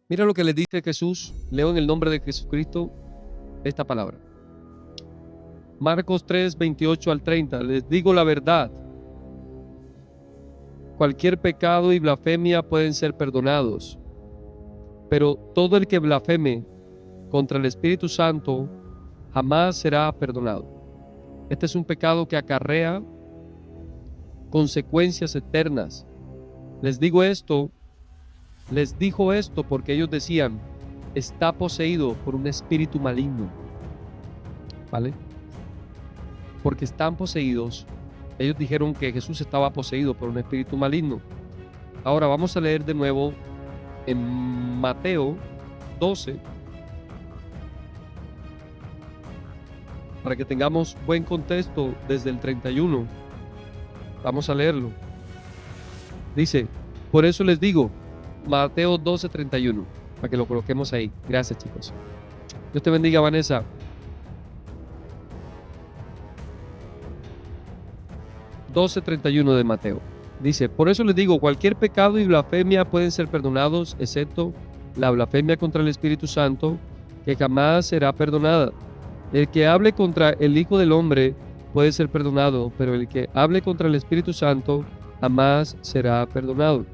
Mira lo que le dice Jesús. Leo en el nombre de Jesucristo esta palabra. Marcos 3, 28 al 30. Les digo la verdad. Cualquier pecado y blasfemia pueden ser perdonados, pero todo el que blasfeme contra el Espíritu Santo jamás será perdonado. Este es un pecado que acarrea consecuencias eternas. Les digo esto, les dijo esto porque ellos decían, está poseído por un espíritu maligno. ¿Vale? Porque están poseídos. Ellos dijeron que Jesús estaba poseído por un espíritu maligno. Ahora vamos a leer de nuevo en Mateo 12 para que tengamos buen contexto desde el 31. Vamos a leerlo. Dice, por eso les digo, Mateo 12, 31, para que lo coloquemos ahí. Gracias, chicos. Dios te bendiga, Vanessa. 12:31 de Mateo. Dice, por eso les digo, cualquier pecado y blasfemia pueden ser perdonados, excepto la blasfemia contra el Espíritu Santo, que jamás será perdonada. El que hable contra el Hijo del Hombre puede ser perdonado, pero el que hable contra el Espíritu Santo jamás será perdonado,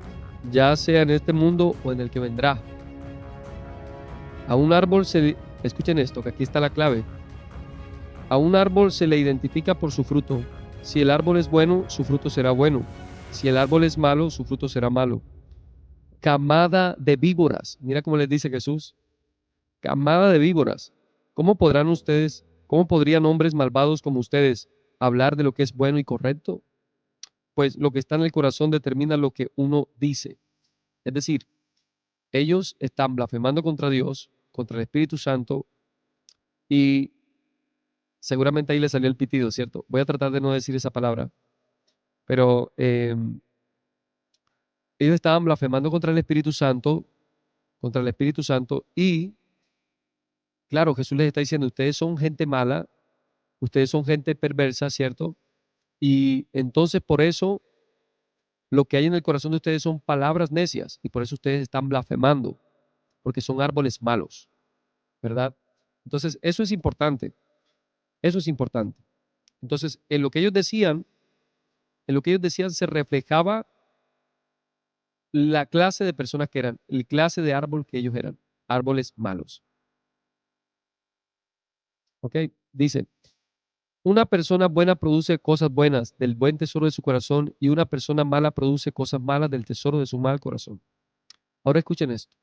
ya sea en este mundo o en el que vendrá. A un árbol escuchen esto, que aquí está la clave. A un árbol se le identifica por su fruto. Si el árbol es bueno, su fruto será bueno. Si el árbol es malo, su fruto será malo. Camada de víboras. Mira cómo les dice Jesús. Camada de víboras. ¿Cómo podrían hombres malvados como ustedes hablar de lo que es bueno y correcto? Pues lo que está en el corazón determina lo que uno dice. Es decir, ellos están blasfemando contra Dios, contra el Espíritu Santo, y seguramente ahí le salió el pitido, ¿cierto? Voy a tratar de no decir esa palabra, pero ellos estaban blasfemando contra el Espíritu Santo, y claro, Jesús les está diciendo, ustedes son gente mala, ustedes son gente perversa, ¿cierto? Y entonces por eso lo que hay en el corazón de ustedes son palabras necias, y por eso ustedes están blasfemando, porque son árboles malos, ¿verdad? Entonces, eso es importante. Entonces, en lo que ellos decían se reflejaba la clase de personas que eran, la clase de árbol que ellos eran, árboles malos. ¿Ok? Dice, una persona buena produce cosas buenas del buen tesoro de su corazón y una persona mala produce cosas malas del tesoro de su mal corazón. Ahora escuchen esto.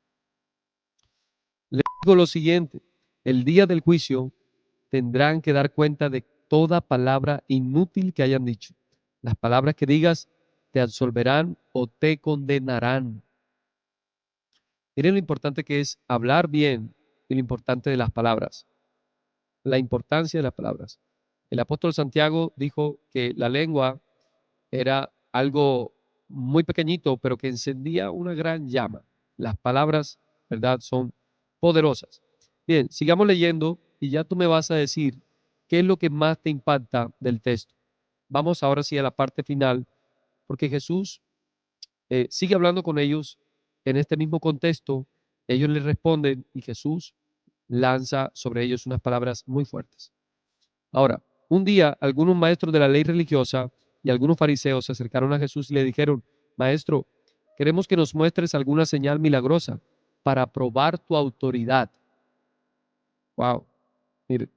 Les digo lo siguiente, el día del juicio tendrán que dar cuenta de toda palabra inútil que hayan dicho. Las palabras que digas te absolverán o te condenarán. Miren lo importante que es hablar bien y lo importante de las palabras. La importancia de las palabras. El apóstol Santiago dijo que la lengua era algo muy pequeñito, pero que encendía una gran llama. Las palabras, ¿verdad?, son poderosas. Bien, sigamos leyendo y ya tú me vas a decir qué es lo que más te impacta del texto. Vamos ahora sí a la parte final, porque Jesús sigue hablando con ellos en este mismo contexto. Ellos le responden y Jesús lanza sobre ellos unas palabras muy fuertes. Ahora, un día algunos maestros de la ley religiosa y algunos fariseos se acercaron a Jesús y le dijeron, Maestro, queremos que nos muestres alguna señal milagrosa para probar tu autoridad. Wow, mire,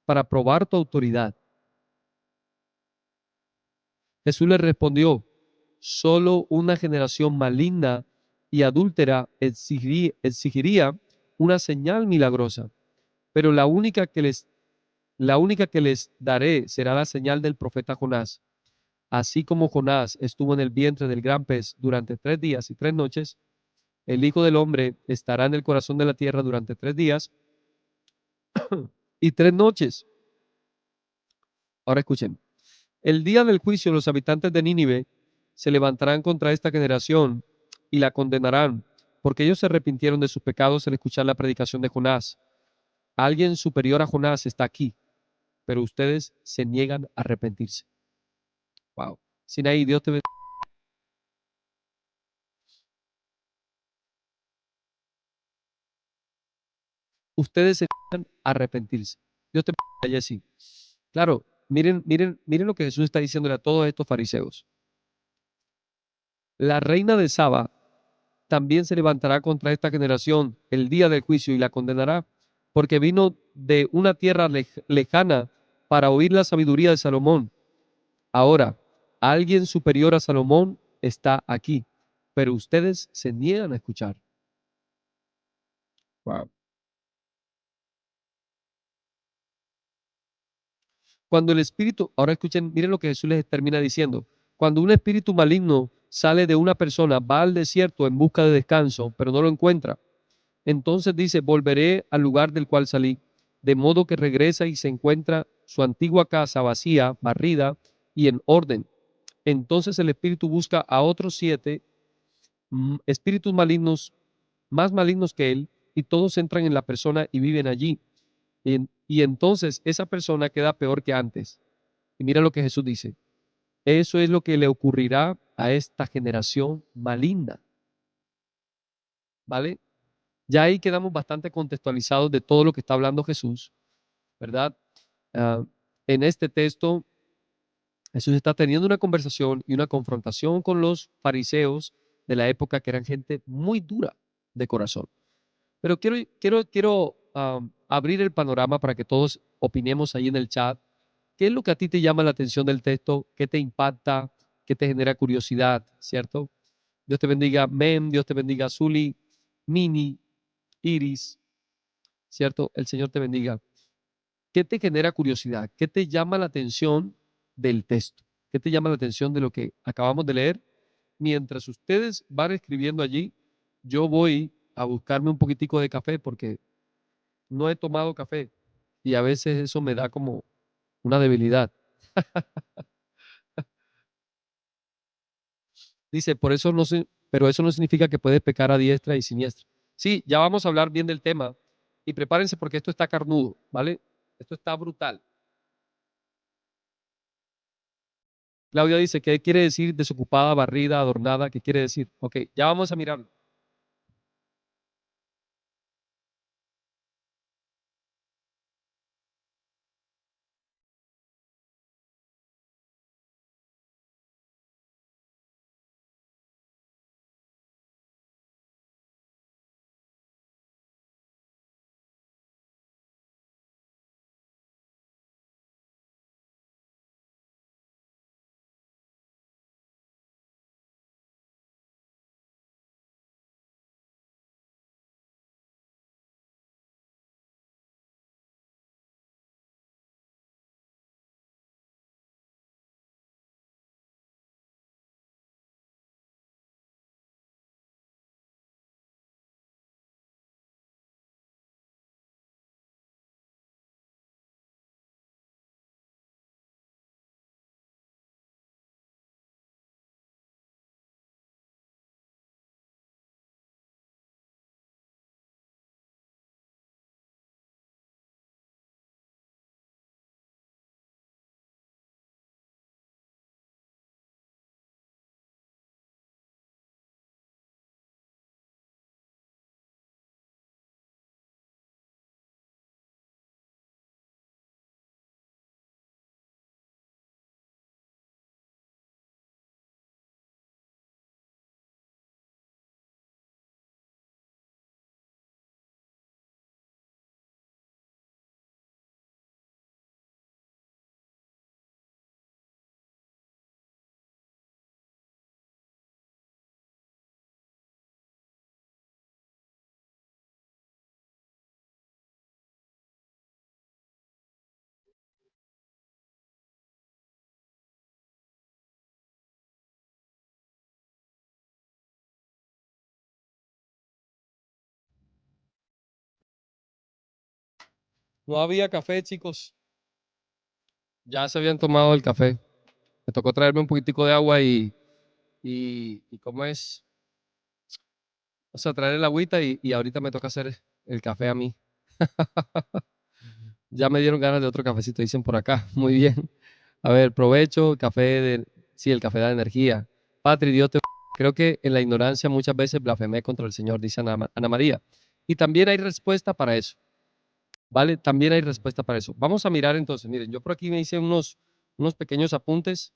para probar tu autoridad. Jesús le respondió, solo una generación maligna y adúltera exigiría una señal milagrosa, pero la única que les daré será la señal del profeta Jonás. Así como Jonás estuvo en el vientre del gran pez durante 3 días y 3 noches, el Hijo del Hombre estará en el corazón de la tierra durante 3 días y 3 noches. Ahora escuchen. El día del juicio los habitantes de Nínive se levantarán contra esta generación y la condenarán, porque ellos se arrepintieron de sus pecados al escuchar la predicación de Jonás. Alguien superior a Jonás está aquí, pero ustedes se niegan a arrepentirse. Wow. Sinaí, Dios te bendiga. ustedes se niegan a arrepentirse. Dios te bendiga, Jesse. Claro, miren lo que Jesús está diciéndole a todos estos fariseos. La reina de Saba también se levantará contra esta generación el día del juicio y la condenará, porque vino de una tierra lejana para oír la sabiduría de Salomón. Ahora, alguien superior a Salomón está aquí, pero ustedes se niegan a escuchar. Wow. Cuando el espíritu, ahora escuchen, miren lo que Jesús les termina diciendo. Cuando un espíritu maligno sale de una persona, va al desierto en busca de descanso, pero no lo encuentra. Entonces dice, volveré al lugar del cual salí, de modo que regresa y se encuentra su antigua casa vacía, barrida y en orden. Entonces el espíritu busca a otros 7 espíritus malignos, más malignos que él, y todos entran en la persona y viven allí. Y entonces esa persona queda peor que antes. Y mira lo que Jesús dice. Eso es lo que le ocurrirá a esta generación maligna. ¿Vale? Ya ahí quedamos bastante contextualizados de todo lo que está hablando Jesús, ¿verdad? Ah, en este texto, Jesús está teniendo una conversación y una confrontación con los fariseos de la época que eran gente muy dura de corazón. Pero quiero abrir el panorama para que todos opinemos ahí en el chat. ¿Qué es lo que a ti te llama la atención del texto? ¿Qué te impacta? ¿Qué te genera curiosidad? ¿Cierto? Dios te bendiga, Mem, Dios te bendiga, Zuli, Mini, Iris, ¿cierto? El Señor te bendiga. ¿Qué te genera curiosidad? ¿Qué te llama la atención del texto? ¿Qué te llama la atención de lo que acabamos de leer? Mientras ustedes van escribiendo allí, yo voy a buscarme un poquitico de café porque no he tomado café y a veces eso me da como una debilidad. Dice, por eso no se, pero eso no significa que puedes pecar a diestra y siniestra. Sí, ya vamos a hablar bien del tema y prepárense porque esto está carnudo, ¿vale? Esto está brutal. Claudia dice, ¿qué quiere decir desocupada, barrida, adornada? ¿Qué quiere decir? Ok, ya vamos a mirarlo. No había café, chicos. Ya se habían tomado el café. Me tocó traerme un poquitico de agua y ¿cómo es? O sea, traer el agüita y ahorita me toca hacer el café a mí. Ya me dieron ganas de otro cafecito, dicen por acá. Muy bien. A ver, provecho, café de... Sí, el café da energía. Patri, Dios te... Creo que en la ignorancia muchas veces blasfemé contra el Señor, dice Ana María. Y también hay respuesta para eso. ¿Vale? También hay respuesta para eso. Vamos a mirar entonces, miren, yo por aquí me hice unos pequeños apuntes.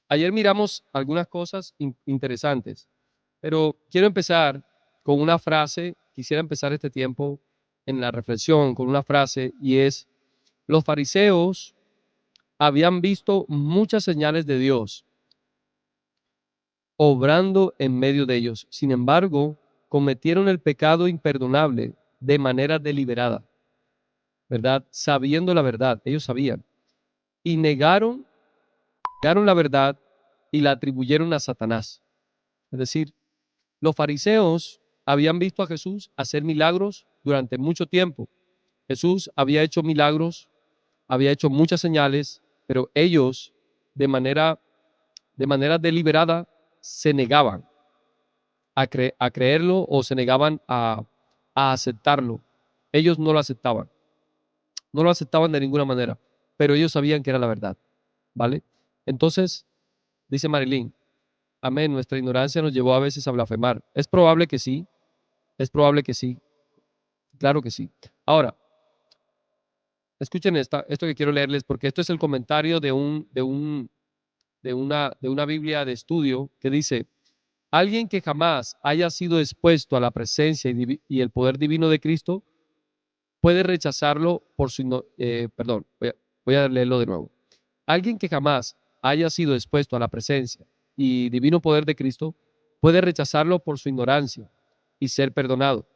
Ayer miramos algunas cosas interesantes, pero quiero empezar con una frase, quisiera empezar este tiempo en la reflexión con una frase y es, los fariseos habían visto muchas señales de Dios obrando en medio de ellos. Sin embargo, cometieron el pecado imperdonable de manera deliberada, ¿verdad? Sabiendo la verdad, ellos sabían, y negaron la verdad y la atribuyeron a Satanás. Es decir, los fariseos habían visto a Jesús hacer milagros durante mucho tiempo. Jesús había hecho milagros, había hecho muchas señales, pero ellos de manera deliberada se negaban a creerlo o se negaban a aceptarlo. Ellos no lo aceptaban de ninguna manera, pero ellos sabían que era la verdad, ¿vale? Entonces, dice Marilyn, amén, nuestra ignorancia nos llevó a veces a blasfemar. Es probable que sí, es probable que sí, claro que sí. Ahora, escuchen esto que quiero leerles porque esto es el comentario de una Biblia de estudio que dice, alguien que jamás haya sido expuesto a la presencia y el poder divino de Cristo puede rechazarlo por su... perdón, voy a leerlo de nuevo. Alguien que jamás haya sido expuesto a la presencia y divino poder de Cristo puede rechazarlo por su ignorancia y ser perdonado,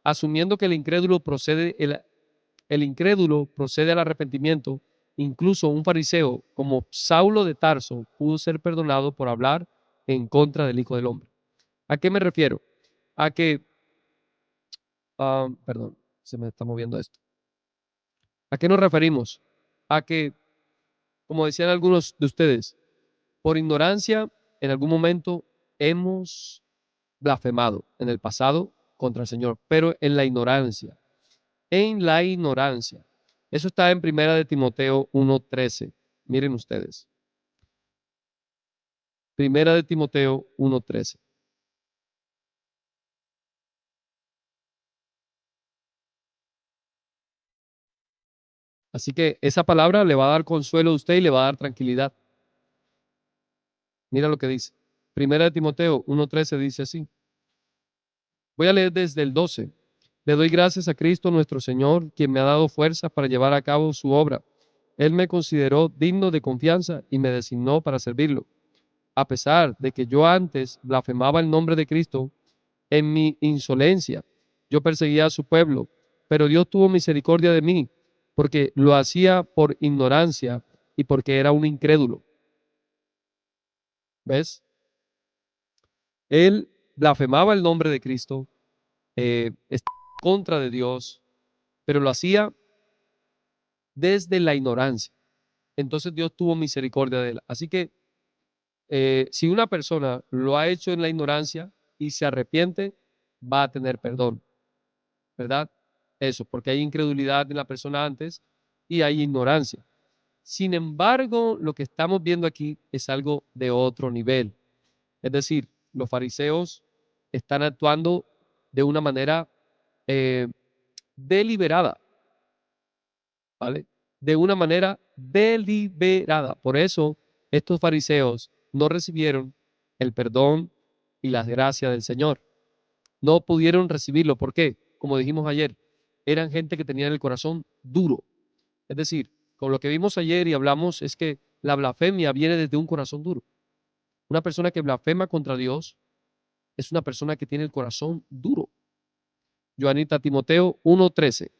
asumiendo que el incrédulo procede al arrepentimiento. Incluso un fariseo como Saulo de Tarso pudo ser perdonado por hablar en contra del Hijo del Hombre. ¿A qué me refiero? A que, perdón, se me está moviendo esto. ¿A qué nos referimos? A que, como decían algunos de ustedes, por ignorancia, en algún momento hemos blasfemado en el pasado contra el Señor, pero en la ignorancia. Eso está en Primera de Timoteo 1:13. Miren ustedes. Primera de Timoteo 1:13. Así que esa palabra le va a dar consuelo a usted y le va a dar tranquilidad. Mira lo que dice. Primera de Timoteo 1:13 dice así. Voy a leer desde el 12. Le doy gracias a Cristo nuestro Señor, quien me ha dado fuerza para llevar a cabo su obra. Él me consideró digno de confianza y me designó para servirlo. A pesar de que yo antes blasfemaba el nombre de Cristo, en mi insolencia yo perseguía a su pueblo, pero Dios tuvo misericordia de mí, porque lo hacía por ignorancia y porque era un incrédulo. ¿Ves? Él blasfemaba el nombre de Cristo, estaba en contra de Dios, pero lo hacía desde la ignorancia. Entonces Dios tuvo misericordia de él. Así que si una persona lo ha hecho en la ignorancia y se arrepiente, va a tener perdón, ¿verdad? Eso, porque hay incredulidad en la persona antes y hay ignorancia. Sin embargo, lo que estamos viendo aquí es algo de otro nivel. Es decir, los fariseos están actuando de una manera eh, deliberada, ¿vale? De una manera deliberada. Por eso estos fariseos no recibieron el perdón y la gracia del Señor. No pudieron recibirlo. ¿Por qué? Como dijimos ayer, eran gente que tenía el corazón duro. Es decir, con lo que vimos ayer y hablamos es que la blasfemia viene desde un corazón duro. Una persona que blasfema contra Dios es una persona que tiene el corazón duro. Joanita, Timoteo 1:13.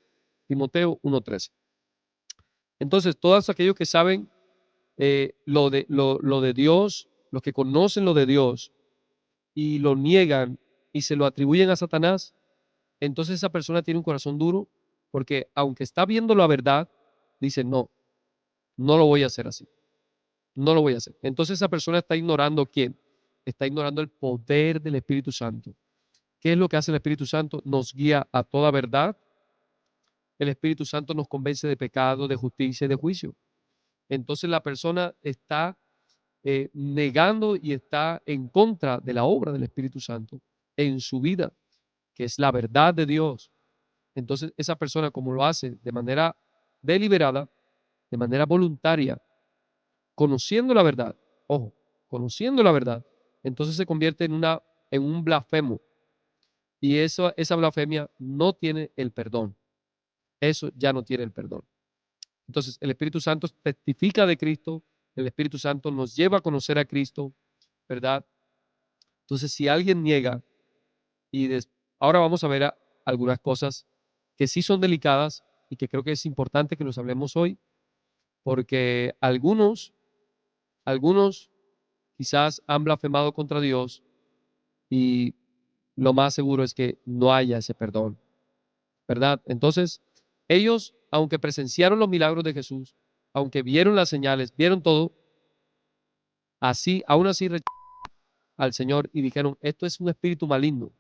Timoteo 1:13. Entonces, todos aquellos que saben lo de Dios, los que conocen lo de Dios y lo niegan y se lo atribuyen a Satanás, entonces esa persona tiene un corazón duro porque aunque está viendo la verdad, dice, no, no lo voy a hacer así, no lo voy a hacer. Entonces esa persona está ignorando quién, está ignorando el poder del Espíritu Santo. ¿Qué es lo que hace el Espíritu Santo? Nos guía a toda verdad. El Espíritu Santo nos convence de pecado, de justicia y de juicio. Entonces la persona está negando y está en contra de la obra del Espíritu Santo en su vida, que es la verdad de Dios. entonces esa persona, como lo hace de manera deliberada, de manera voluntaria, conociendo la verdad, ojo, conociendo la verdad, entonces se convierte en un blasfemo. Y esa blasfemia no tiene el perdón. Eso ya no tiene el perdón. Entonces, el Espíritu Santo testifica de Cristo, el Espíritu Santo nos lleva a conocer a Cristo, ¿verdad? Entonces, si alguien niega, ahora vamos a ver algunas cosas que sí son delicadas y que creo que es importante que los hablemos hoy, porque algunos quizás han blasfemado contra Dios y lo más seguro es que no haya ese perdón, ¿verdad? Entonces, ellos, aunque presenciaron los milagros de Jesús, aunque vieron las señales, vieron todo, aún así al Señor y dijeron, esto es un espíritu maligno.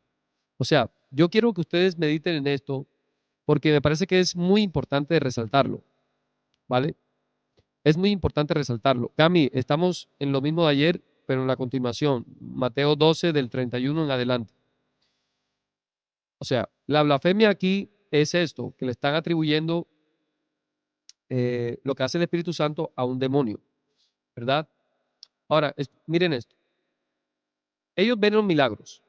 O sea, yo quiero que ustedes mediten en esto porque me parece que es muy importante resaltarlo, ¿vale? Es muy importante resaltarlo. Cami, estamos en lo mismo de ayer, pero en la continuación, Mateo 12 del 31 en adelante. O sea, la blasfemia aquí es esto, que le están atribuyendo lo que hace el Espíritu Santo a un demonio, ¿verdad? Ahora, miren esto. Ellos ven los milagros.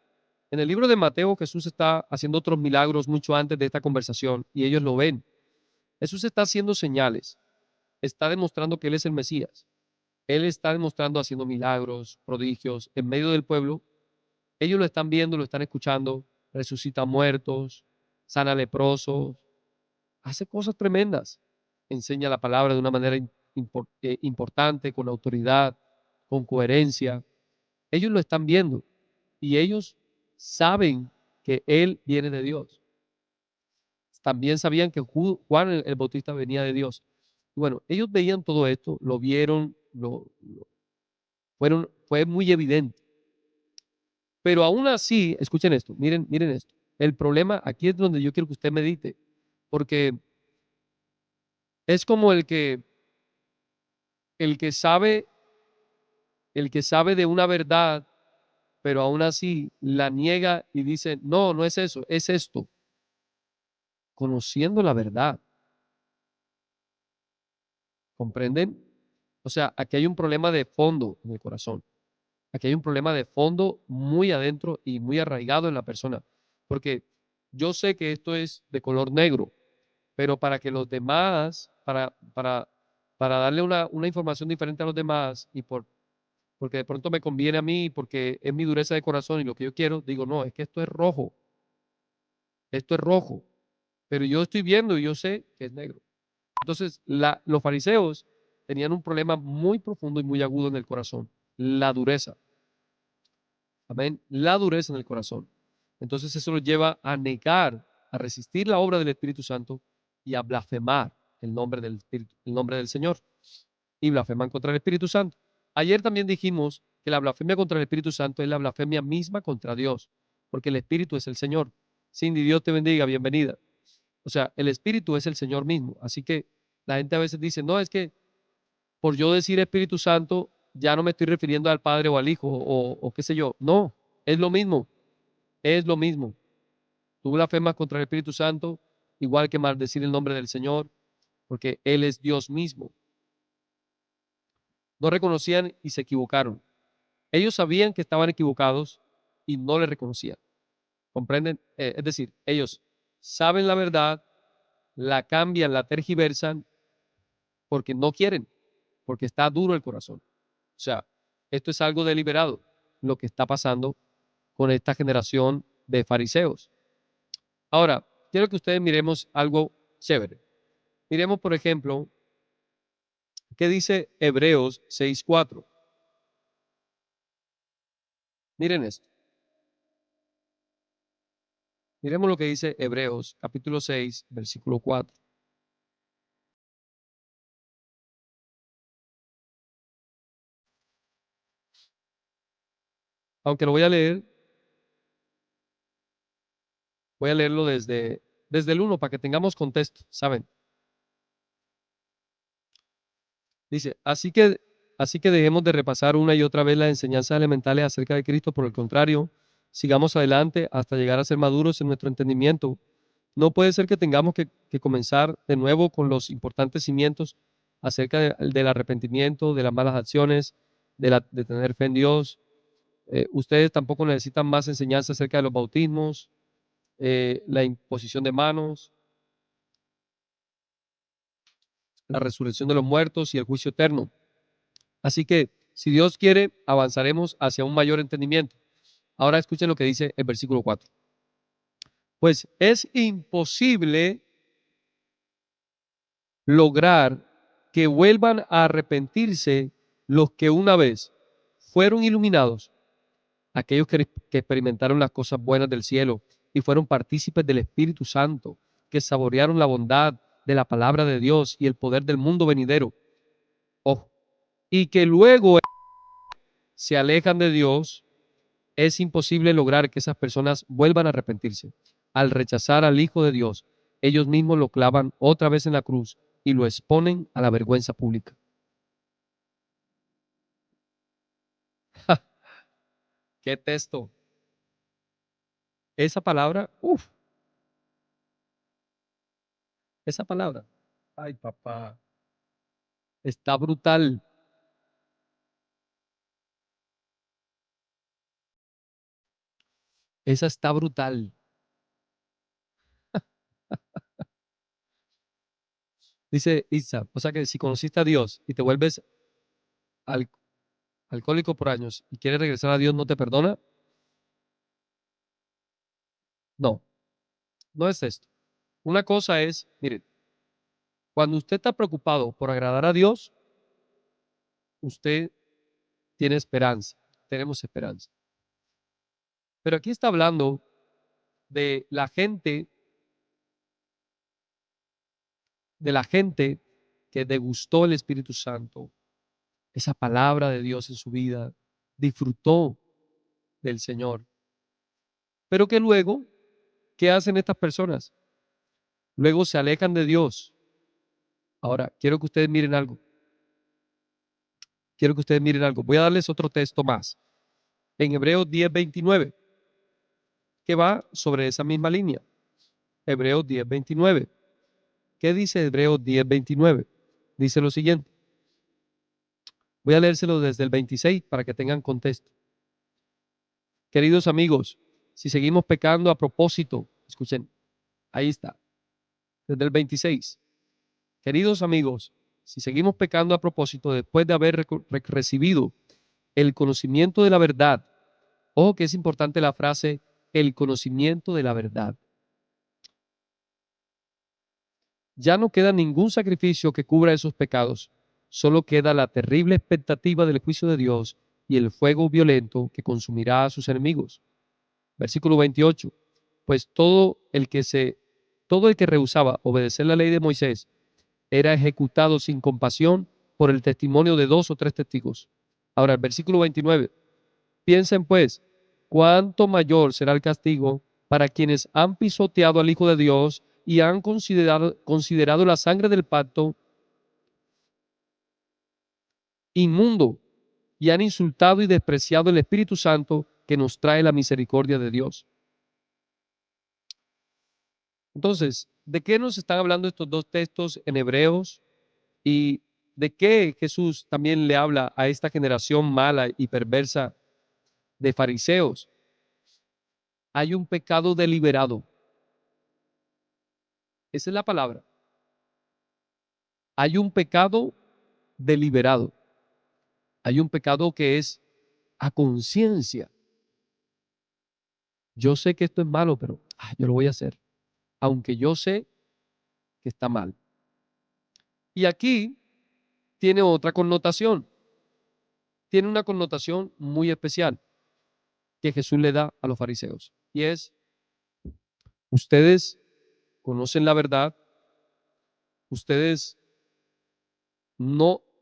En el libro de Mateo, Jesús está haciendo otros milagros mucho antes de esta conversación y ellos lo ven. Jesús está haciendo señales, está demostrando que Él es el Mesías. Él está demostrando, haciendo milagros, prodigios en medio del pueblo. Ellos lo están viendo, lo están escuchando, resucita muertos, sana leprosos, hace cosas tremendas. Enseña la palabra de una manera importante, con autoridad, con coherencia. Ellos lo están viendo y ellos saben que Él viene de Dios. También sabían que Juan el Bautista venía de Dios. Y bueno, ellos veían todo esto, lo vieron, fue muy evidente. Pero aún así, escuchen esto, miren esto. El problema aquí es donde yo quiero que usted medite, porque es como el que sabe, el que sabe de una verdad, pero aún así la niega y dice, no, no es eso, es esto. Conociendo la verdad. ¿Comprenden? O sea, aquí hay un problema de fondo en el corazón. Aquí hay un problema de fondo muy adentro y muy arraigado en la persona. Porque yo sé que esto es de color negro, pero para que los demás, para darle una información diferente a los demás porque de pronto me conviene a mí, porque es mi dureza de corazón y lo que yo quiero, digo, no, es que esto es rojo, pero yo estoy viendo y yo sé que es negro. Entonces, los fariseos tenían un problema muy profundo y muy agudo en el corazón, la dureza. Amén. La dureza en el corazón. Entonces eso los lleva a negar, a resistir la obra del Espíritu Santo y a blasfemar el nombre del Espíritu, el nombre del Señor. Y blasfeman contra el Espíritu Santo. Ayer también dijimos que la blasfemia contra el Espíritu Santo es la blasfemia misma contra Dios, porque el Espíritu es el Señor. Cindy, Dios te bendiga, bienvenida. O sea, el Espíritu es el Señor mismo. Así que la gente a veces dice, no, es que por yo decir Espíritu Santo, ya no me estoy refiriendo al Padre o al Hijo o qué sé yo. No, es lo mismo, es lo mismo. Tú blasfemas contra el Espíritu Santo, igual que maldecir el nombre del Señor, porque Él es Dios mismo. No reconocían y se equivocaron. Ellos sabían que estaban equivocados y no le reconocían. ¿Comprenden? Es decir, ellos saben la verdad, la cambian, la tergiversan porque no quieren, porque está duro el corazón. O sea, esto es algo deliberado, lo que está pasando con esta generación de fariseos. Ahora, quiero que ustedes miremos algo chévere. Miremos, por ejemplo, qué dice Hebreos 6:4. Miren esto. Miremos lo que dice Hebreos capítulo 6, versículo 4. Aunque lo voy a leerlo desde el 1 para que tengamos contexto, ¿saben? Dice, así que dejemos de repasar una y otra vez las enseñanzas elementales acerca de Cristo. Por el contrario, sigamos adelante hasta llegar a ser maduros en nuestro entendimiento, No puede ser que tengamos que comenzar de nuevo con los importantes cimientos acerca del arrepentimiento, de las malas acciones, de tener fe en Dios. Ustedes tampoco necesitan más enseñanza acerca de los bautismos, la imposición de manos, la resurrección de los muertos y el juicio eterno. Así que, si Dios quiere, avanzaremos hacia un mayor entendimiento. Ahora escuchen lo que dice el versículo 4. Pues es imposible lograr que vuelvan a arrepentirse los que una vez fueron iluminados, aquellos que experimentaron las cosas buenas del cielo y fueron partícipes del Espíritu Santo, que saborearon la bondad de la palabra de Dios y el poder del mundo venidero. Ojo, y que luego se alejan de Dios. Es imposible lograr que esas personas vuelvan a arrepentirse. Al rechazar al Hijo de Dios, ellos mismos lo clavan otra vez en la cruz y lo exponen a la vergüenza pública. ¡Qué texto! Esa palabra, uff, esa palabra. Ay, papá, está brutal. Esa está brutal. Dice Isa, o sea que si conociste a Dios y te vuelves al- alcohólico por años y quieres regresar a Dios, ¿no te perdona? No, no es esto. Una cosa es, miren, cuando usted está preocupado por agradar a Dios, usted tiene esperanza, tenemos esperanza. Pero aquí está hablando de la gente que degustó el Espíritu Santo, esa palabra de Dios en su vida, disfrutó del Señor. Pero que luego, ¿qué hacen estas personas? Luego se alejan de Dios. Ahora, quiero que ustedes miren algo. Quiero que ustedes miren algo. Voy a darles otro texto más. En Hebreos 10:29, que va sobre esa misma línea. Hebreos 10:29. ¿Qué dice Hebreos 10:29? Dice lo siguiente. Voy a leérselo desde el 26 para que tengan contexto. Queridos amigos, si seguimos pecando a propósito, escuchen, ahí está, desde el 26. Queridos amigos, si seguimos pecando a propósito después de haber recibido el conocimiento de la verdad, ojo que es importante la frase, el conocimiento de la verdad. Ya no queda ningún sacrificio que cubra esos pecados, solo queda la terrible expectativa del juicio de Dios y el fuego violento que consumirá a sus enemigos. Versículo 28. Pues todo el que rehusaba obedecer la ley de Moisés era ejecutado sin compasión por el testimonio de 2 o 3 testigos. Ahora, el versículo 29. Piensen pues, cuánto mayor será el castigo para quienes han pisoteado al Hijo de Dios y han considerado la sangre del pacto inmundo y han insultado y despreciado el Espíritu Santo que nos trae la misericordia de Dios. Entonces, ¿de qué nos están hablando estos dos textos en Hebreos? ¿Y de qué Jesús también le habla a esta generación mala y perversa de fariseos? Hay un pecado deliberado. Esa es la palabra. Hay un pecado deliberado. Hay un pecado que es a conciencia. Yo sé que esto es malo, pero yo lo voy a hacer, aunque yo sé que está mal. Y aquí tiene otra connotación. Tiene una connotación muy especial que Jesús le da a los fariseos. Y es, ustedes conocen la verdad, ustedes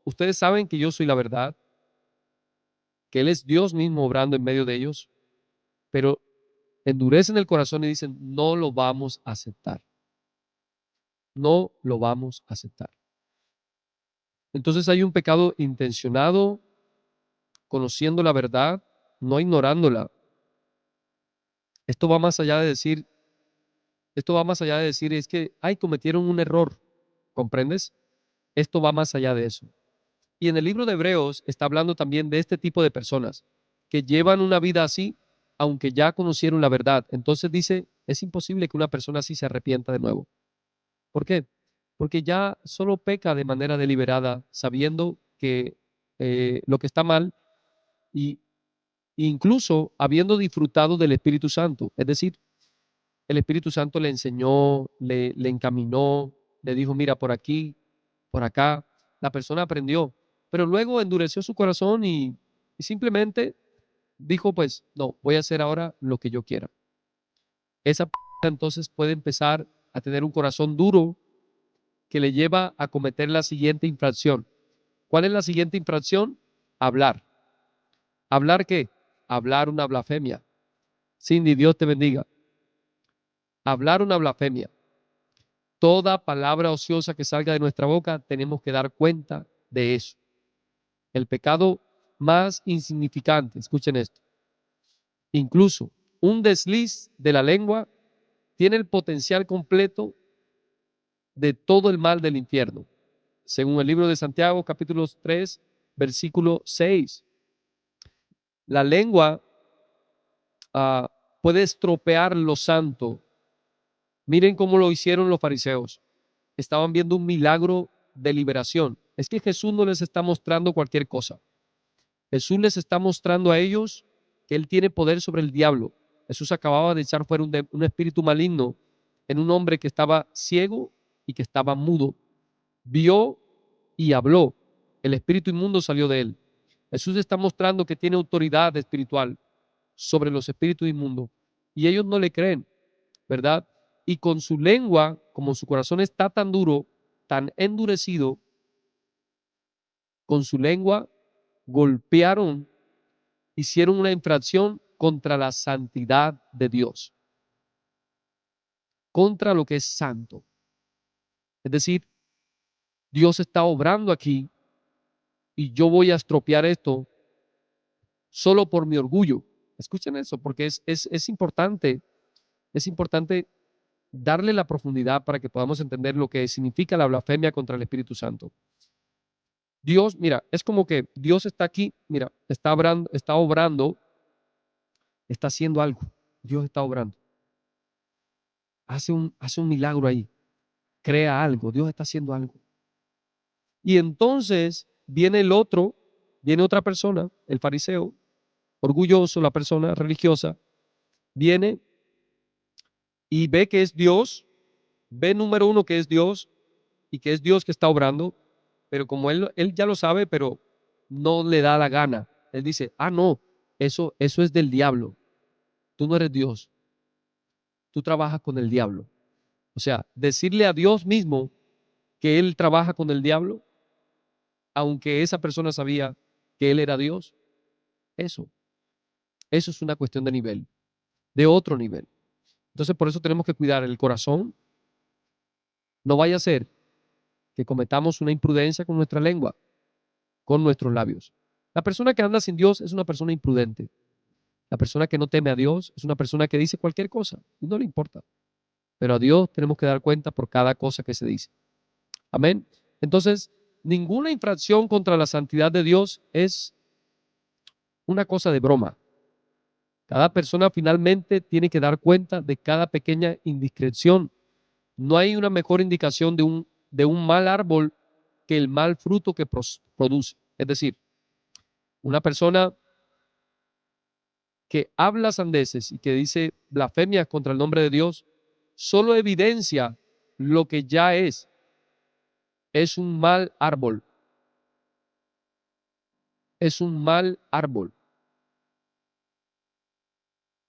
ustedes saben que yo soy la verdad, que Él es Dios mismo obrando en medio de ellos, pero endurecen el corazón y dicen, no lo vamos a aceptar. No lo vamos a aceptar. Entonces hay un pecado intencionado, conociendo la verdad, no ignorándola. Esto va más allá de decir, Esto va más allá de decir, es que, ay, cometieron un error, ¿comprendes? Esto va más allá de eso. Y en el libro de Hebreos está hablando también de este tipo de personas que llevan una vida así, aunque ya conocieron la verdad. Entonces dice, es imposible que una persona así se arrepienta de nuevo. ¿Por qué? Porque ya solo peca de manera deliberada, sabiendo que lo que está mal y incluso habiendo disfrutado del Espíritu Santo. Es decir, el Espíritu Santo le enseñó, le encaminó, le dijo, mira, por aquí, por acá. La persona aprendió, pero luego endureció su corazón y simplemente dijo, pues, no, voy a hacer ahora lo que yo quiera. Esa entonces puede empezar a tener un corazón duro que le lleva a cometer la siguiente infracción. ¿Cuál es la siguiente infracción? Hablar. ¿Hablar qué? Hablar una blasfemia. Cindy, Dios te bendiga. Hablar una blasfemia. Toda palabra ociosa que salga de nuestra boca, tenemos que dar cuenta de eso. El pecado más insignificante, escuchen esto, incluso un desliz de la lengua tiene el potencial completo de todo el mal del infierno. Según el libro de Santiago, capítulo 3, versículo 6. La lengua puede estropear lo santo. Miren cómo lo hicieron los fariseos. Estaban viendo un milagro de liberación. Es que Jesús no les está mostrando cualquier cosa. Jesús les está mostrando a ellos que Él tiene poder sobre el diablo. Jesús acababa de echar fuera un espíritu maligno en un hombre que estaba ciego y que estaba mudo. Vio y habló. El espíritu inmundo salió de él. Jesús está mostrando que tiene autoridad espiritual sobre los espíritus inmundos. Y ellos no le creen, ¿verdad? Y con su lengua, como su corazón está tan duro, tan endurecido, con su lengua golpearon, hicieron una infracción contra la santidad de Dios, contra lo que es santo. Es decir, Dios está obrando aquí y yo voy a estropear esto solo por mi orgullo. Escuchen eso, porque es importante darle la profundidad para que podamos entender lo que significa la blasfemia contra el Espíritu Santo. Dios, mira, es como que Dios está aquí, mira, está obrando, está haciendo algo. Dios está obrando. Hace un milagro ahí. Crea algo. Dios está haciendo algo. Y entonces viene el otro, viene otra persona, el fariseo, orgulloso, la persona religiosa, viene y ve que es Dios, ve número uno que es Dios y que es Dios que está obrando, pero como él ya lo sabe, pero no le da la gana. Él dice, no, eso es del diablo. Tú no eres Dios, tú trabajas con el diablo. O sea, decirle a Dios mismo que él trabaja con el diablo, aunque esa persona sabía que él era Dios, eso, eso es una cuestión de nivel, de otro nivel. Entonces, por eso tenemos que cuidar el corazón. No vaya a ser que cometamos una imprudencia con nuestra lengua, con nuestros labios. La persona que anda sin Dios es una persona imprudente. La persona que no teme a Dios es una persona que dice cualquier cosa y no le importa. Pero a Dios tenemos que dar cuenta por cada cosa que se dice. Amén. Entonces, ninguna infracción contra la santidad de Dios es una cosa de broma. Cada persona finalmente tiene que dar cuenta de cada pequeña indiscreción. No hay una mejor indicación de un mal árbol que el mal fruto que produce. Es decir, una persona que habla sandeces y que dice blasfemias contra el nombre de Dios, solo evidencia lo que ya es un mal árbol, es un mal árbol.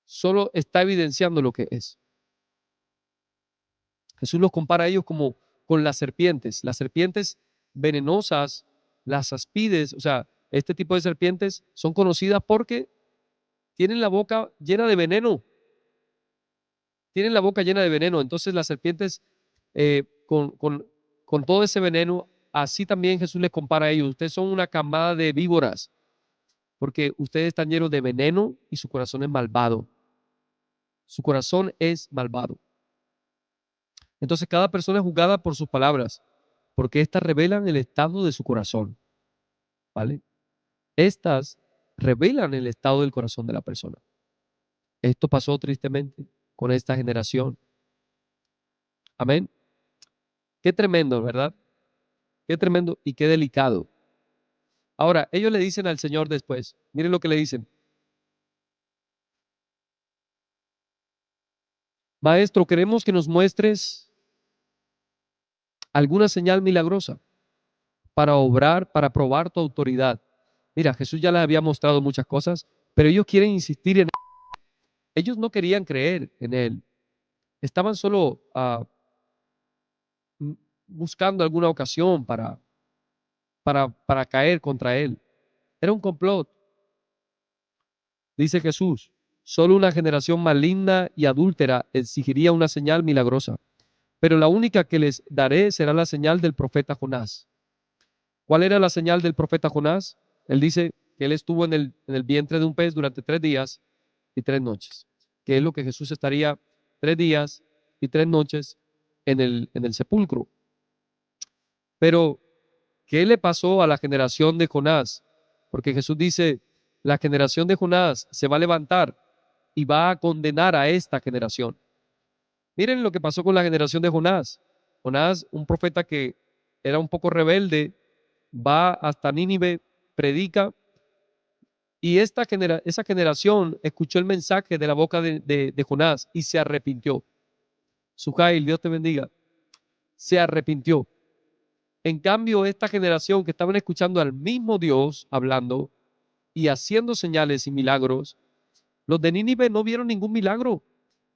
Solo está evidenciando lo que es. Jesús los compara a ellos como con las serpientes venenosas, las aspides, o sea, este tipo de serpientes son conocidas porque tienen la boca llena de veneno, tienen la boca llena de veneno, entonces las serpientes eh, con, con, con todo ese veneno, así también Jesús les compara a ellos, ustedes son una camada de víboras, porque ustedes están llenos de veneno y su corazón es malvado, su corazón es malvado. Entonces cada persona es juzgada por sus palabras, porque éstas revelan el estado de su corazón, ¿vale? Estas revelan el estado del corazón de la persona. Esto pasó tristemente con esta generación. Amén. Qué tremendo, ¿verdad? Qué tremendo y qué delicado. Ahora, ellos le dicen al Señor después, miren lo que le dicen. Maestro, queremos que nos muestres alguna señal milagrosa para obrar, para probar tu autoridad. Mira, Jesús ya les había mostrado muchas cosas, pero ellos quieren insistir en él. Ellos no querían creer en él. Estaban solo buscando alguna ocasión para caer contra él. Era un complot. Dice Jesús, solo una generación maligna y adúltera exigiría una señal milagrosa, pero la única que les daré será la señal del profeta Jonás. ¿Cuál era la señal del profeta Jonás? Él dice que él estuvo en el vientre de un pez durante 3 días y 3 noches, que es lo que Jesús estaría 3 días y 3 noches en el sepulcro. Pero, ¿qué le pasó a la generación de Jonás? Porque Jesús dice, la generación de Jonás se va a levantar y va a condenar a esta generación. Miren lo que pasó con la generación de Jonás. Jonás, un profeta que era un poco rebelde, va hasta Nínive, predica, y esa generación escuchó el mensaje de la boca de Jonás y se arrepintió. Sujail, Dios te bendiga. Se arrepintió. En cambio, esta generación que estaban escuchando al mismo Dios hablando y haciendo señales y milagros, los de Nínive no vieron ningún milagro.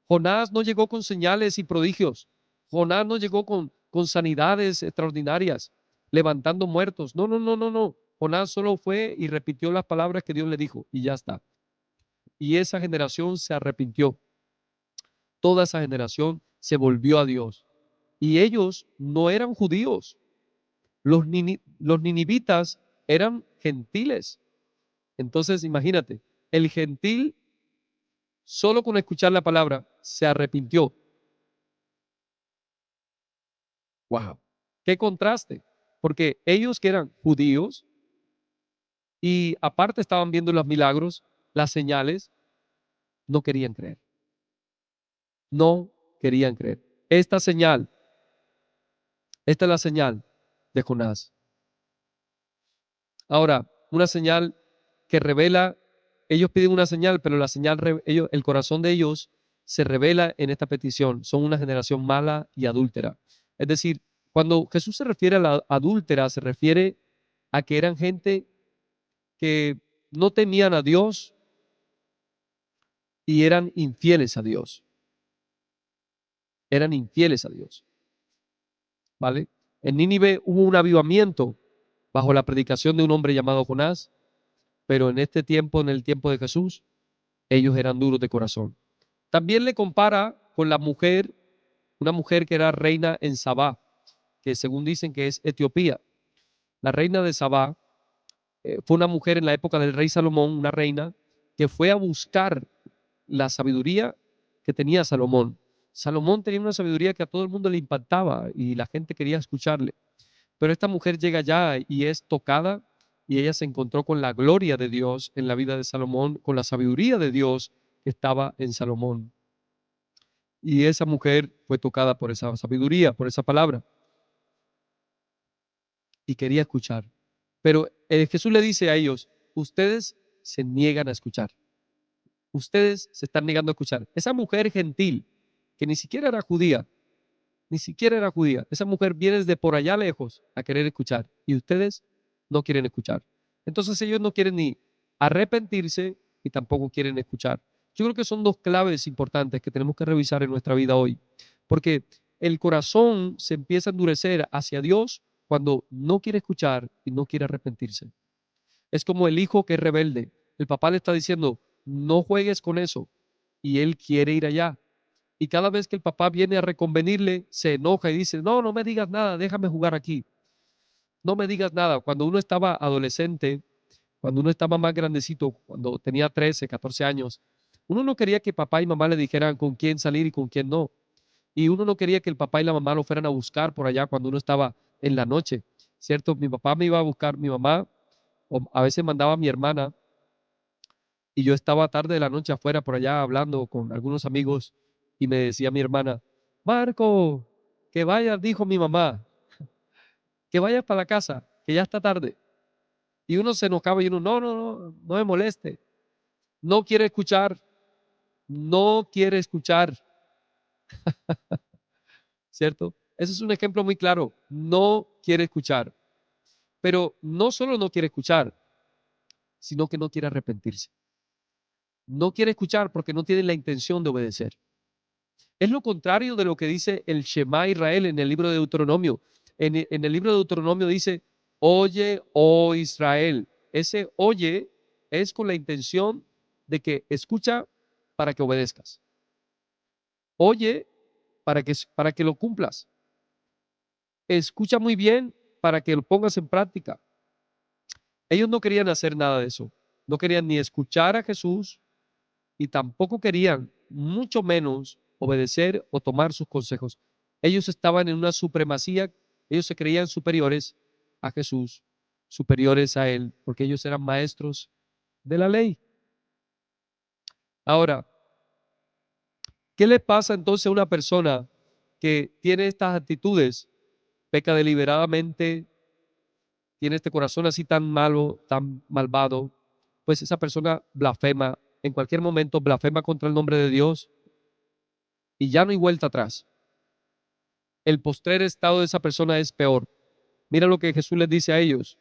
Jonás no llegó con señales y prodigios. Jonás no llegó con sanidades extraordinarias, levantando muertos. No, no, no, no, no. Jonás solo fue y repitió las palabras que Dios le dijo y ya está. Y esa generación se arrepintió. Toda esa generación se volvió a Dios. Y ellos no eran judíos. Los ninivitas eran gentiles. Entonces, imagínate, el gentil solo con escuchar la palabra se arrepintió. Wow. Qué contraste, porque ellos que eran judíos y aparte estaban viendo los milagros, las señales, no querían creer. No querían creer. Esta señal, esta es la señal de Jonás. Ahora, una señal que revela, ellos piden una señal, pero la señal, el corazón de ellos se revela en esta petición. Son una generación mala y adúltera. Es decir, cuando Jesús se refiere a la adúltera, se refiere a que eran gente que no temían a Dios y eran infieles a Dios. Eran infieles a Dios. ¿Vale? En Nínive hubo un avivamiento bajo la predicación de un hombre llamado Jonás, pero en este tiempo, en el tiempo de Jesús, ellos eran duros de corazón. También le compara con la mujer, una mujer que era reina en Sabá, que según dicen que es Etiopía. La reina de Sabá fue una mujer en la época del rey Salomón, una reina que fue a buscar la sabiduría que tenía Salomón. Salomón tenía una sabiduría que a todo el mundo le impactaba y la gente quería escucharle. Pero esta mujer llega allá y es tocada y ella se encontró con la gloria de Dios en la vida de Salomón, con la sabiduría de Dios que estaba en Salomón. Y esa mujer fue tocada por esa sabiduría, por esa palabra y quería escuchar. Pero Jesús le dice a ellos, ustedes se niegan a escuchar. Ustedes se están negando a escuchar. Esa mujer gentil, que ni siquiera era judía, ni siquiera era judía, esa mujer viene desde por allá lejos a querer escuchar y ustedes no quieren escuchar. Entonces ellos no quieren ni arrepentirse y tampoco quieren escuchar. Yo creo que son dos claves importantes que tenemos que revisar en nuestra vida hoy, porque el corazón se empieza a endurecer hacia Dios cuando no quiere escuchar y no quiere arrepentirse. Es como el hijo que es rebelde. El papá le está diciendo, no juegues con eso. Y él quiere ir allá. Y cada vez que el papá viene a reconvenirle, se enoja y dice, no, no me digas nada, déjame jugar aquí. No me digas nada. Cuando uno estaba adolescente, cuando uno estaba más grandecito, cuando tenía 13, 14 años, uno no quería que papá y mamá le dijeran con quién salir y con quién no. Y uno no quería que el papá y la mamá lo fueran a buscar por allá cuando uno estaba en la noche, ¿cierto? Mi papá me iba a buscar, mi mamá, o a veces mandaba a mi hermana, y yo estaba tarde de la noche afuera por allá hablando con algunos amigos, y me decía mi hermana, Marco, que vayas, dijo mi mamá, que vayas para la casa, que ya está tarde. Y uno se enojaba y uno, no, no, no, no me moleste. No quiere escuchar, no quiere escuchar, ¿cierto? Ese es un ejemplo muy claro. No quiere escuchar. Pero no solo no quiere escuchar, sino que no quiere arrepentirse. No quiere escuchar porque no tiene la intención de obedecer. Es lo contrario de lo que dice el Shema Israel en el libro de Deuteronomio. En el libro de Deuteronomio dice, oye, oh Israel. Ese oye es con la intención de que escucha para que obedezcas. Oye para que lo cumplas. Escucha muy bien para que lo pongas en práctica. Ellos no querían hacer nada de eso. No querían ni escuchar a Jesús y tampoco querían, mucho menos, obedecer o tomar sus consejos. Ellos estaban en una supremacía, ellos se creían superiores a Jesús, superiores a Él, porque ellos eran maestros de la ley. Ahora, ¿qué le pasa entonces a una persona que tiene estas actitudes, peca deliberadamente, tiene este corazón así tan malo, tan malvado? Pues esa persona blasfema, en cualquier momento blasfema contra el nombre de Dios y ya no hay vuelta atrás. El postrer estado de esa persona es peor. Mira lo que Jesús les dice a ellos.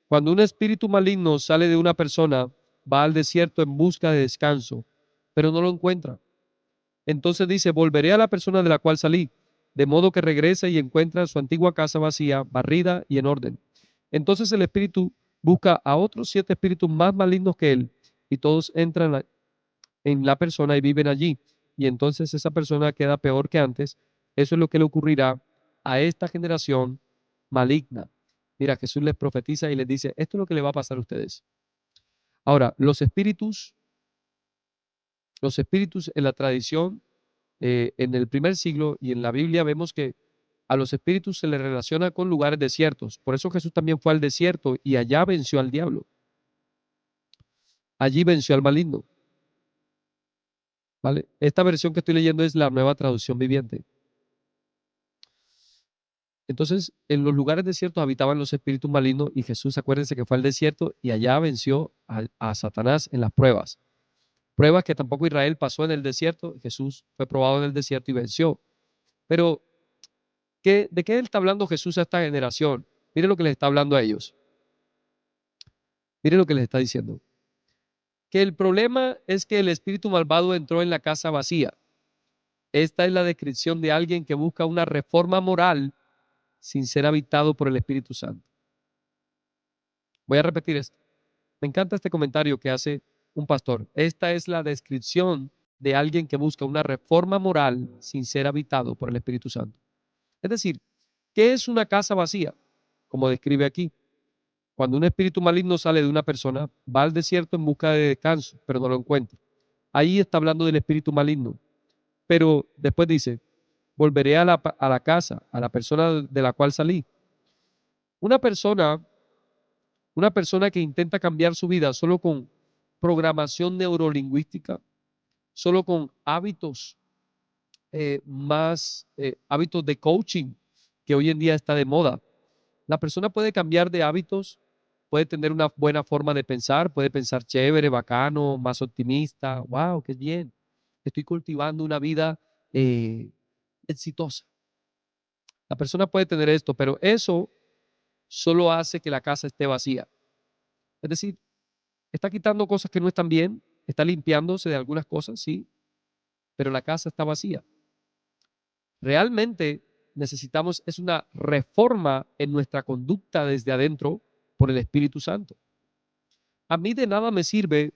Cuando un espíritu maligno sale de una persona, va al desierto en busca de descanso, pero no lo encuentra. Entonces dice, volveré a la persona de la cual salí, de modo que regrese y encuentra su antigua casa vacía, barrida y en orden. Entonces el espíritu busca a otros 7 espíritus más malignos que él, y todos entran en la persona y viven allí. Y entonces esa persona queda peor que antes. Eso es lo que le ocurrirá a esta generación maligna. Mira, Jesús les profetiza y les dice, esto es lo que le va a pasar a ustedes. Ahora, los espíritus en la tradición, en el primer siglo y en la Biblia vemos que a los espíritus se les relaciona con lugares desiertos. Por eso Jesús también fue al desierto y allá venció al diablo. Allí venció al maligno. ¿Vale? Esta versión que estoy leyendo es la Nueva Traducción Viviente. Entonces, en los lugares desiertos habitaban los espíritus malignos y Jesús, acuérdense que fue al desierto y allá venció a Satanás en las pruebas. Pruebas que tampoco Israel pasó en el desierto. Jesús fue probado en el desierto y venció. Pero, ¿de qué está hablando Jesús a esta generación? Mire lo que les está hablando a ellos. Mire lo que les está diciendo. Que el problema es que el espíritu malvado entró en la casa vacía. Esta es la descripción de alguien que busca una reforma moral sin ser habitado por el Espíritu Santo. Voy a repetir esto. Me encanta este comentario que hace un pastor. Esta es la descripción de alguien que busca una reforma moral sin ser habitado por el Espíritu Santo. Es decir, ¿qué es una casa vacía? Como describe aquí. Cuando un espíritu maligno sale de una persona, va al desierto en busca de descanso, pero no lo encuentra. Ahí está hablando del espíritu maligno. Pero después dice, volveré a la casa, a la persona de la cual salí. Una persona Una persona que intenta cambiar su vida solo con programación neurolingüística, solo con hábitos hábitos de coaching que hoy en día está de moda. La persona puede cambiar de hábitos, puede tener una buena forma de pensar, puede pensar chévere, bacano, más optimista. Wow, qué bien. Estoy cultivando una vida exitosa. La persona puede tener esto, pero eso solo hace que la casa esté vacía. Es decir, está quitando cosas que no están bien, está limpiándose de algunas cosas, sí, pero la casa está vacía. Realmente necesitamos es una reforma en nuestra conducta desde adentro por el Espíritu Santo. A mí de nada me sirve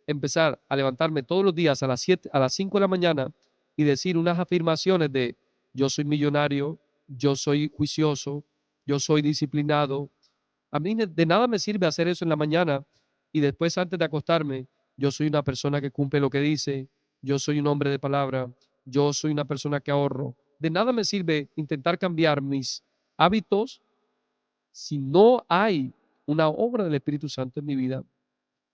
empezar a levantarme todos los días a las 7, a las 5 de la mañana y decir unas afirmaciones de yo soy millonario, yo soy juicioso, yo soy disciplinado. A mí de nada me sirve hacer eso en la mañana y después antes de acostarme, yo soy una persona que cumple lo que dice, yo soy un hombre de palabra, yo soy una persona que ahorro. De nada me sirve intentar cambiar mis hábitos si no hay una obra del Espíritu Santo en mi vida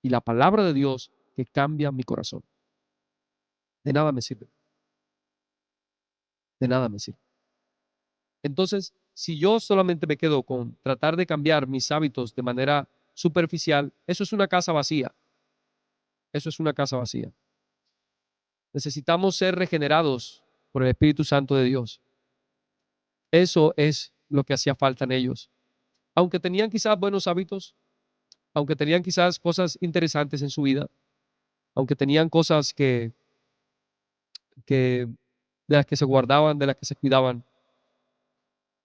y la palabra de Dios que cambia mi corazón. De nada me sirve. De nada me sirve. Entonces, si yo solamente me quedo con tratar de cambiar mis hábitos de manera superficial, eso es una casa vacía. Eso es una casa vacía. Necesitamos ser regenerados por el Espíritu Santo de Dios. Eso es lo que hacía falta en ellos. Aunque tenían quizás buenos hábitos, aunque tenían quizás cosas interesantes en su vida, aunque tenían cosas que de las que se guardaban, de las que se cuidaban,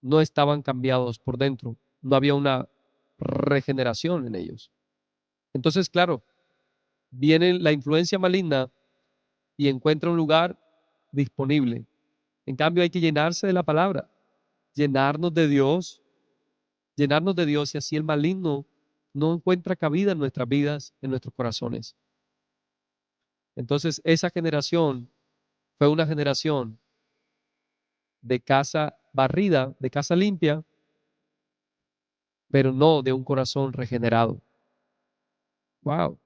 no estaban cambiados por dentro. No había una regeneración en ellos. Entonces, claro, viene la influencia maligna y encuentra un lugar disponible. En cambio, hay que llenarse de la palabra, llenarnos de Dios, llenarnos de Dios, y así el maligno no encuentra cabida en nuestras vidas, en nuestros corazones. Entonces, esa generación fue una generación de casa barrida, de casa limpia, pero no de un corazón regenerado. Wow.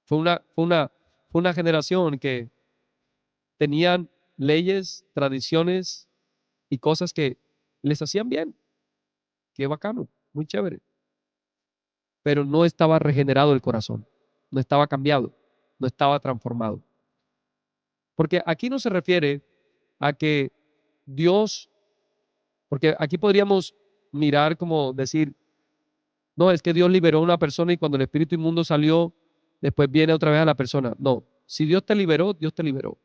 Fue una generación que tenían leyes, tradiciones y cosas que les hacían bien. Qué bacano, muy chévere. Pero no estaba regenerado el corazón, no estaba cambiado, no estaba transformado. Porque aquí no se refiere a que Dios, porque aquí podríamos mirar como decir, no, es que Dios liberó a una persona y cuando el espíritu inmundo salió, después viene otra vez a la persona. No, si Dios te liberó, Dios te liberó.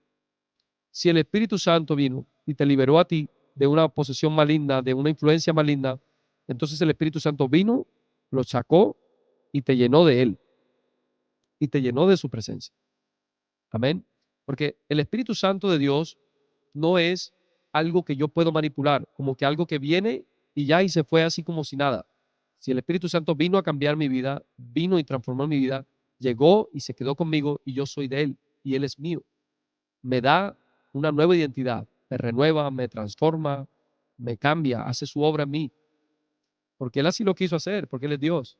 Si el Espíritu Santo vino y te liberó a ti de una posesión maligna, de una influencia maligna, entonces el Espíritu Santo vino, lo sacó y te llenó de él y te llenó de su presencia. Amén. Porque el Espíritu Santo de Dios no es algo que yo puedo manipular, como que algo que viene y ya y se fue así como si nada. Si el Espíritu Santo vino a cambiar mi vida, vino y transformó mi vida, llegó y se quedó conmigo y yo soy de él y él es mío. Me da una nueva identidad, me renueva, me transforma, me cambia, hace su obra en mí, porque él así lo quiso hacer, porque él es Dios.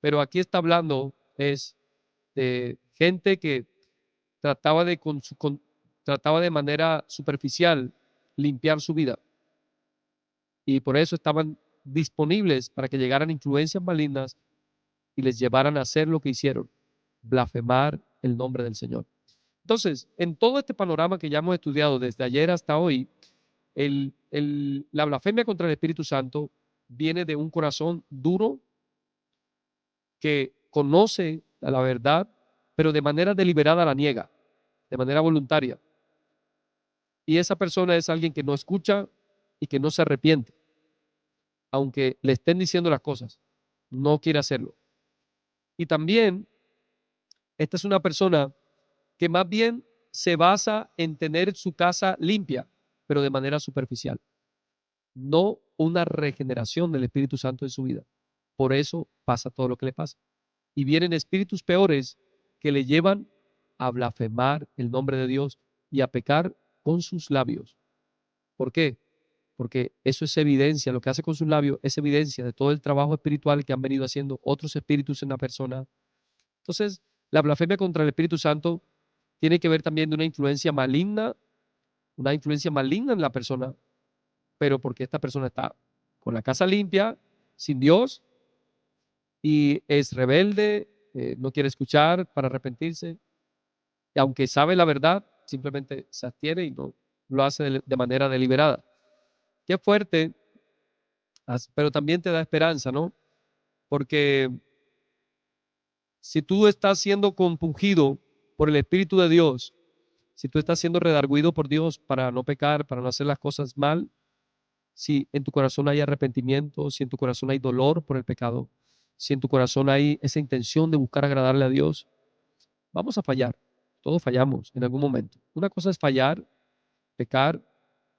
Pero aquí está hablando es de gente que trataba trataba de manera superficial limpiar su vida. Y por eso estaban disponibles para que llegaran influencias malignas y les llevaran a hacer lo que hicieron, blasfemar el nombre del Señor. Entonces, en todo este panorama que ya hemos estudiado desde ayer hasta hoy, la blasfemia contra el Espíritu Santo viene de un corazón duro que conoce la verdad, pero de manera deliberada la niega, de manera voluntaria. Y esa persona es alguien que no escucha y que no se arrepiente, aunque le estén diciendo las cosas, no quiere hacerlo. Y también, esta es una persona que más bien se basa en tener su casa limpia, pero de manera superficial, no una regeneración del Espíritu Santo en su vida. Por eso pasa todo lo que le pasa. Y vienen espíritus peores que le llevan a blasfemar el nombre de Dios y a pecar con sus labios. ¿Por qué? Porque eso es evidencia, lo que hace con sus labios es evidencia de todo el trabajo espiritual que han venido haciendo otros espíritus en la persona. Entonces, la blasfemia contra el Espíritu Santo tiene que ver también de una influencia maligna en la persona, pero porque esta persona está con la casa limpia, sin Dios, y es rebelde, no quiere escuchar para arrepentirse, y aunque sabe la verdad, simplemente se abstiene y no lo hace de manera deliberada. Qué fuerte, pero también te da esperanza, ¿no? Porque si tú estás siendo compungido por el Espíritu de Dios, si tú estás siendo redarguido por Dios para no pecar, para no hacer las cosas mal, si en tu corazón hay arrepentimiento, si en tu corazón hay dolor por el pecado, si en tu corazón hay esa intención de buscar agradarle a Dios, vamos a fallar. Todos fallamos en algún momento. Una cosa es fallar, pecar,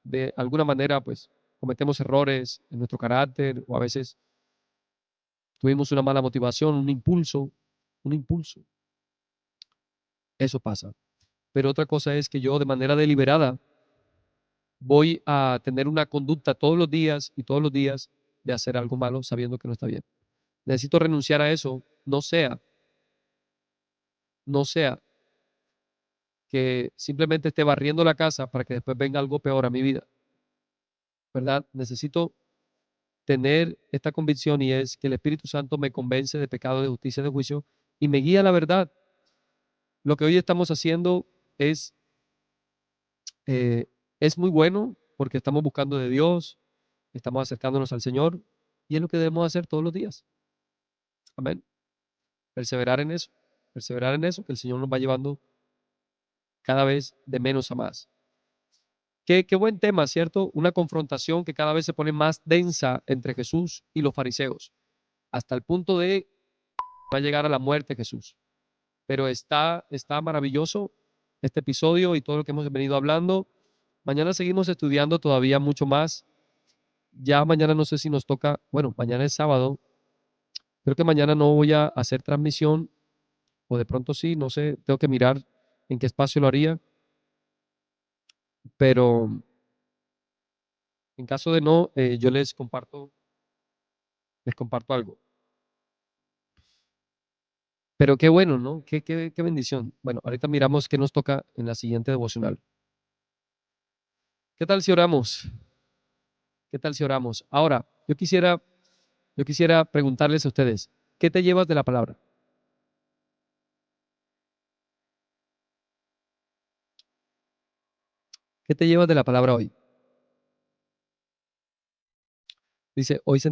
de alguna manera, pues cometemos errores en nuestro carácter o a veces tuvimos una mala motivación, un impulso. Eso pasa. pero otra cosa es que yo de manera deliberada voy a tener una conducta todos los días y todos los días de hacer algo malo sabiendo que no está bien. Necesito renunciar a eso, no sea que simplemente esté barriendo la casa para que después venga algo peor a mi vida, ¿verdad? Necesito tener esta convicción y es que el Espíritu Santo me convence de pecado, de justicia, de juicio y me guía a la verdad. Lo que hoy estamos haciendo es, eh, es muy bueno porque estamos buscando de Dios, estamos acercándonos al Señor y es lo que debemos hacer todos los días. Amén. Perseverar en eso, que el Señor nos va llevando cada vez de menos a más. Qué buen tema, ¿cierto? Una confrontación que cada vez se pone más densa entre Jesús y los fariseos, hasta el punto de va a llegar a la muerte Jesús. Pero está maravilloso este episodio y todo lo que hemos venido hablando. Mañana seguimos estudiando todavía mucho más. Ya mañana no sé si nos toca, bueno, mañana es sábado. Creo que mañana no voy a hacer transmisión o de pronto sí, no sé, tengo que mirar en qué espacio lo haría, pero en caso de no, yo les comparto algo. Pero qué bueno, ¿no? Qué bendición. Bueno, ahorita miramos qué nos toca en la siguiente devocional. ¿Qué tal si oramos? ¿Qué tal si oramos? Ahora, yo quisiera preguntarles a ustedes, ¿qué te llevas de la palabra? ¿Qué te llevas de la palabra hoy? Dice, hoy se